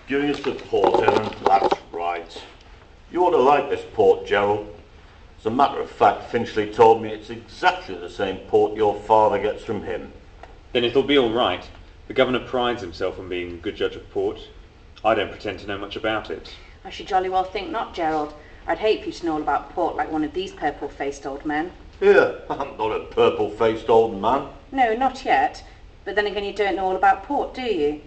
Giving us the port, Ellen. That's right. You ought to like this port, Gerald. As a matter of fact, Finchley told me it's exactly the same port your father gets from him. Then it'll be all right. The governor prides himself on being a good judge of port. I don't pretend to know much about it. I should jolly well think not, Gerald. I'd hate for you to know all about port like one of these purple-faced old men. Here, I'm not a purple-faced old man. No, not yet. But then again, you don't know all about port, do you?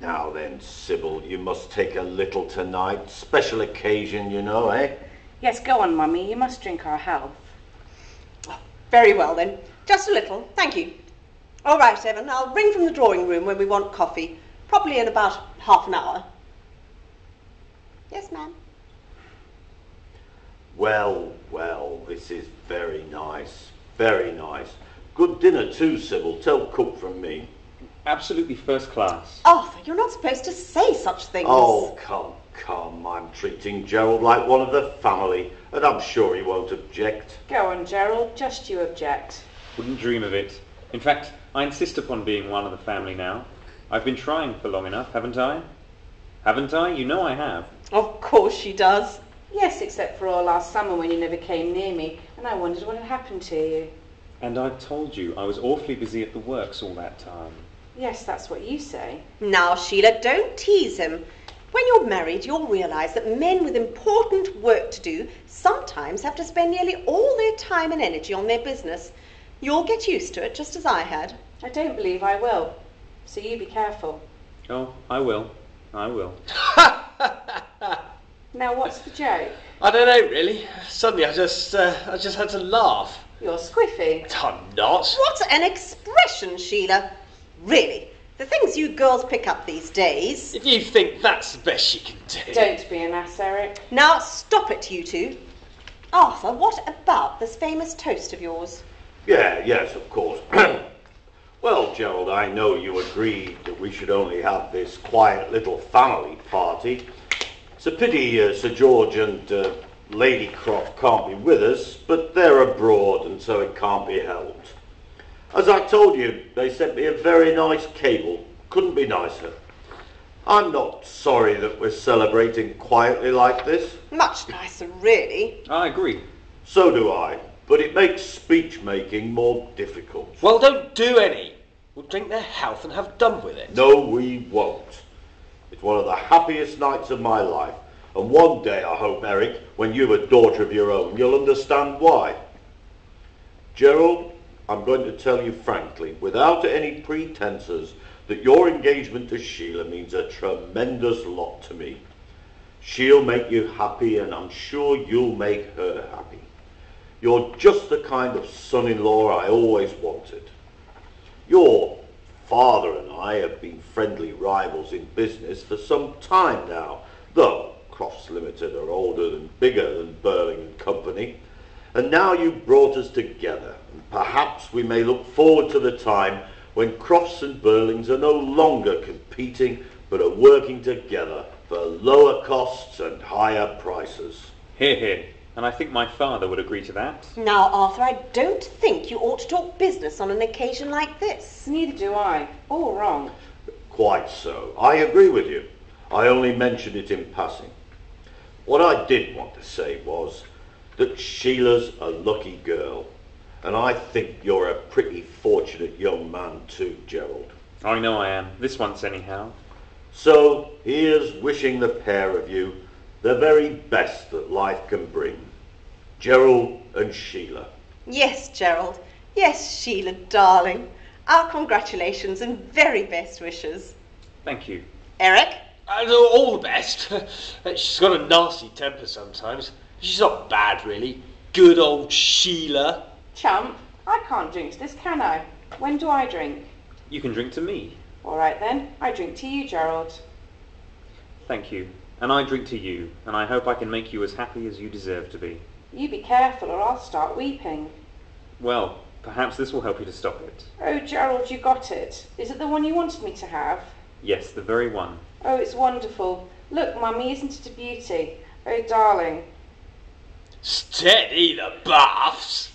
Now then, Sybil, you must take a little tonight. Special occasion, you know, eh? Yes, go on, Mummy. You must drink our health. Oh, very well, then. Just a little. Thank you. All right, Evan. I'll ring from the drawing room when we want coffee. Probably in about half an hour. Yes, ma'am. Well, well, this is very nice. Very nice. Good dinner too, Sybil. Tell cook from me. Absolutely first class. Arthur, you're not supposed to say such things. Oh, come. I'm treating Gerald like one of the family, and I'm sure he won't object. Go on, Gerald. Just you object. Wouldn't dream of it. In fact, I insist upon being one of the family now. I've been trying for long enough, haven't I? Haven't I? You know I have. Of course she does. Yes, except for all last summer when you never came near me, and I wondered what had happened to you. And I told you I was awfully busy at the works all that time. Yes, that's what you say. Now, Sheila, don't tease him. When you're married, you'll realise that men with important work to do sometimes have to spend nearly all their time and energy on their business. You'll get used to it, just as I had. I don't believe I will. So you be careful. Oh, I will. Now, what's the joke? I don't know, really. Suddenly I just had to laugh. You're squiffy. I'm not. What an expression, Sheila. Really, the things you girls pick up these days. If you think that's the best you can do. Don't be an ass, Eric. Now, stop it, you two. Arthur, what about this famous toast of yours? Yes, of course. Well, Gerald, I know you agreed that we should only have this quiet little family party. It's a pity Sir George and Lady Croft can't be with us, but they're abroad and so it can't be helped. As I told you, they sent me a very nice cable. Couldn't be nicer. I'm not sorry that we're celebrating quietly like this. Much nicer, really. I agree. So do I, but it makes speech-making more difficult. Well, don't do any. We'll drink their health and have done with it. No, we won't. It's one of the happiest nights of my life. And one day, I hope, Eric, when you've a daughter of your own, you'll understand why. Gerald, I'm going to tell you frankly, without any pretenses, that your engagement to Sheila means a tremendous lot to me. She'll make you happy, and I'm sure you'll make her happy. You're just the kind of son-in-law I always wanted. Your father and I have been friendly rivals in business for some time now, though Crofts Limited are older and bigger than Burling and Company. And now you've brought us together, and perhaps we may look forward to the time when Crofts and Burlings are no longer competing, but are working together for lower costs and higher prices. Hear, hear. And I think my father would agree to that. Now, Arthur, I don't think you ought to talk business on an occasion like this. Neither do I. All wrong. Quite so. I agree with you. I only mentioned it in passing. What I did want to say was that Sheila's a lucky girl, and I think you're a pretty fortunate young man too, Gerald. I know I am. This once anyhow. So here's wishing the pair of you the very best that life can bring. Gerald and Sheila. Yes, Gerald. Yes, Sheila, darling. Our congratulations and very best wishes. Thank you. Eric? All the best. She's got a nasty temper sometimes. She's not bad, really. Good old Sheila. Chump, I can't drink to this, can I? When do I drink? You can drink to me. All right then, I drink to you, Gerald. Thank you. And I drink to you, and I hope I can make you as happy as you deserve to be. You be careful or I'll start weeping. Well, perhaps this will help you to stop it. Oh, Gerald, you got it. Is it the one you wanted me to have? Yes, the very one. Oh, it's wonderful. Look, Mummy, isn't it a beauty? Oh, darling. Steady the baths.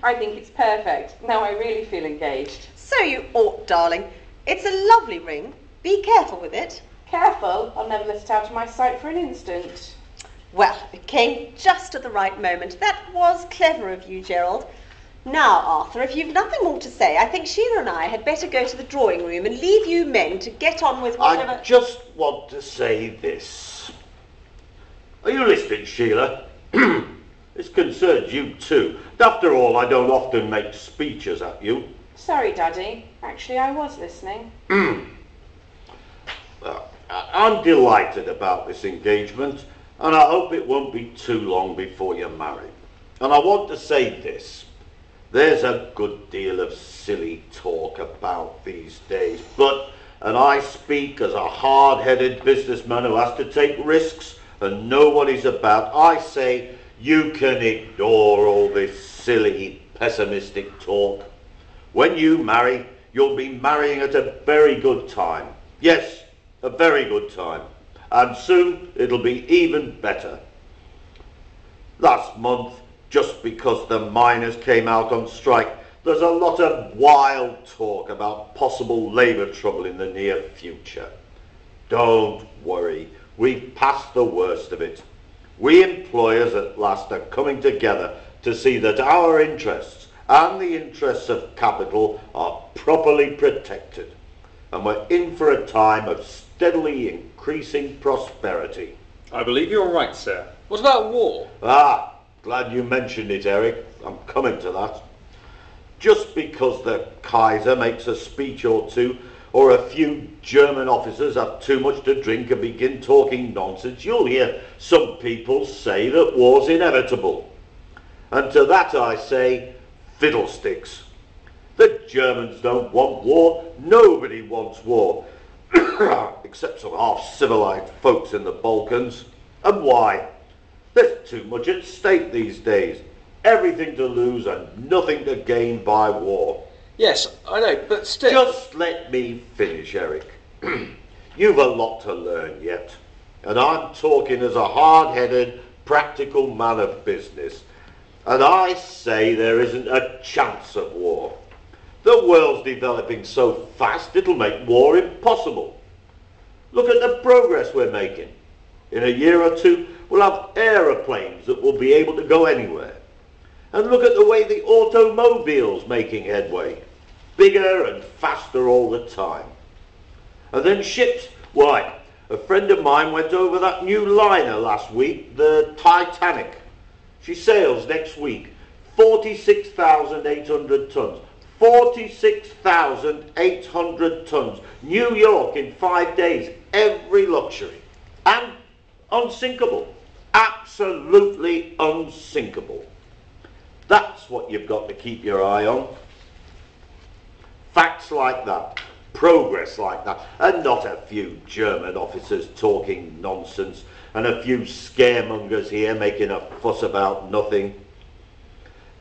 I think it's perfect. Now I really feel engaged. So you ought, darling. It's a lovely ring. Be careful with it. Careful, I'll never let it out of my sight for an instant. Well, it came just at the right moment. That was clever of you, Gerald. Now, Arthur, if you've nothing more to say, I think Sheila and I had better go to the drawing room and leave you men to get on with whatever... I just want to say this. Are you listening, Sheila? This concerns you too. After all, I don't often make speeches at you. Sorry, Daddy. Actually, I was listening. I'm delighted about this engagement, and I hope it won't be too long before you're married. And I want to say this. There's a good deal of silly talk about these days, and I speak as a hard-headed businessman who has to take risks and know what he's about. I say you can ignore all this silly, pessimistic talk. When you marry, you'll be marrying at a very good time. Yes, a very good time. And soon it'll be even better. Last month, just because the miners came out on strike, there's a lot of wild talk about possible labour trouble in the near future. Don't worry, we've passed the worst of it. We employers at last are coming together to see that our interests and the interests of capital are properly protected. And we're in for a time of steadily increasing prosperity. I believe you're right, sir. What about war? Glad you mentioned it, Eric. I'm coming to that. Just because the Kaiser makes a speech or two, or a few German officers have too much to drink and begin talking nonsense, you'll hear some people say that war's inevitable. And to that I say, fiddlesticks. The Germans don't want war. Nobody wants war. Except some half-civilized folks in the Balkans. And why? There's too much at stake these days. Everything to lose and nothing to gain by war. Yes, I know, but still... Just let me finish, Eric. You've a lot to learn yet. And I'm talking as a hard-headed, practical man of business. And I say there isn't a chance of war. The world's developing so fast it'll make war impossible. Look at the progress we're making. In a year or two, we'll have aeroplanes that will be able to go anywhere. And look at the way the automobile's making headway. Bigger and faster all the time. And then ships. Why, a friend of mine went over that new liner last week, the Titanic. She sails next week. 46,800 tons. 46,800 tons. New York in 5 days. Every luxury. And unsinkable. Absolutely unsinkable. That's what you've got to keep your eye on. Facts like that. Progress like that. And not a few German officers talking nonsense and a few scaremongers here making a fuss about nothing.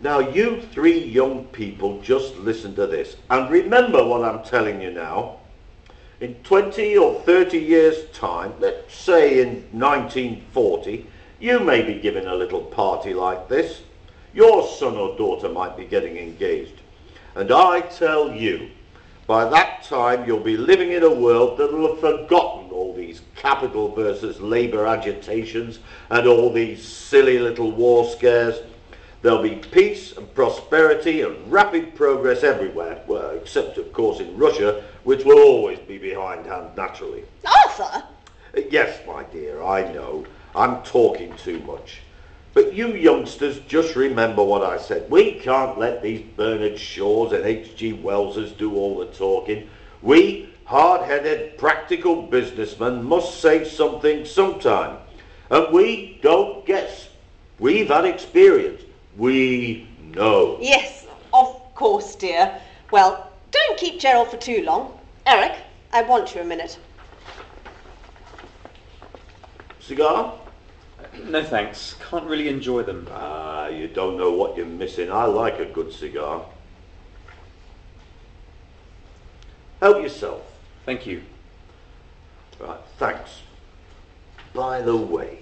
Now you three young people just listen to this and remember what I'm telling you now. In 20 or 30 years' time, let's say in 1940, you may be giving a little party like this. Your son or daughter might be getting engaged. And I tell you, by that time you'll be living in a world that will have forgotten all these capital versus labour agitations and all these silly little war scares. There'll be peace and prosperity and rapid progress everywhere, well, except of course in Russia, which will always be behindhand naturally. Arthur! Yes, my dear, I know. I'm talking too much. But you youngsters just remember what I said. We can't let these Bernard Shaws and H.G. Wellses do all the talking. We, hard-headed, practical businessmen, must say something sometime. And we don't guess. We've had experience. We know. Yes, of course, dear. Well, don't keep Gerald for too long. Eric, I want you a minute. Cigar? No thanks. Can't really enjoy them. You don't know what you're missing. I like a good cigar. Help yourself. Thank you. Right, thanks. By the way,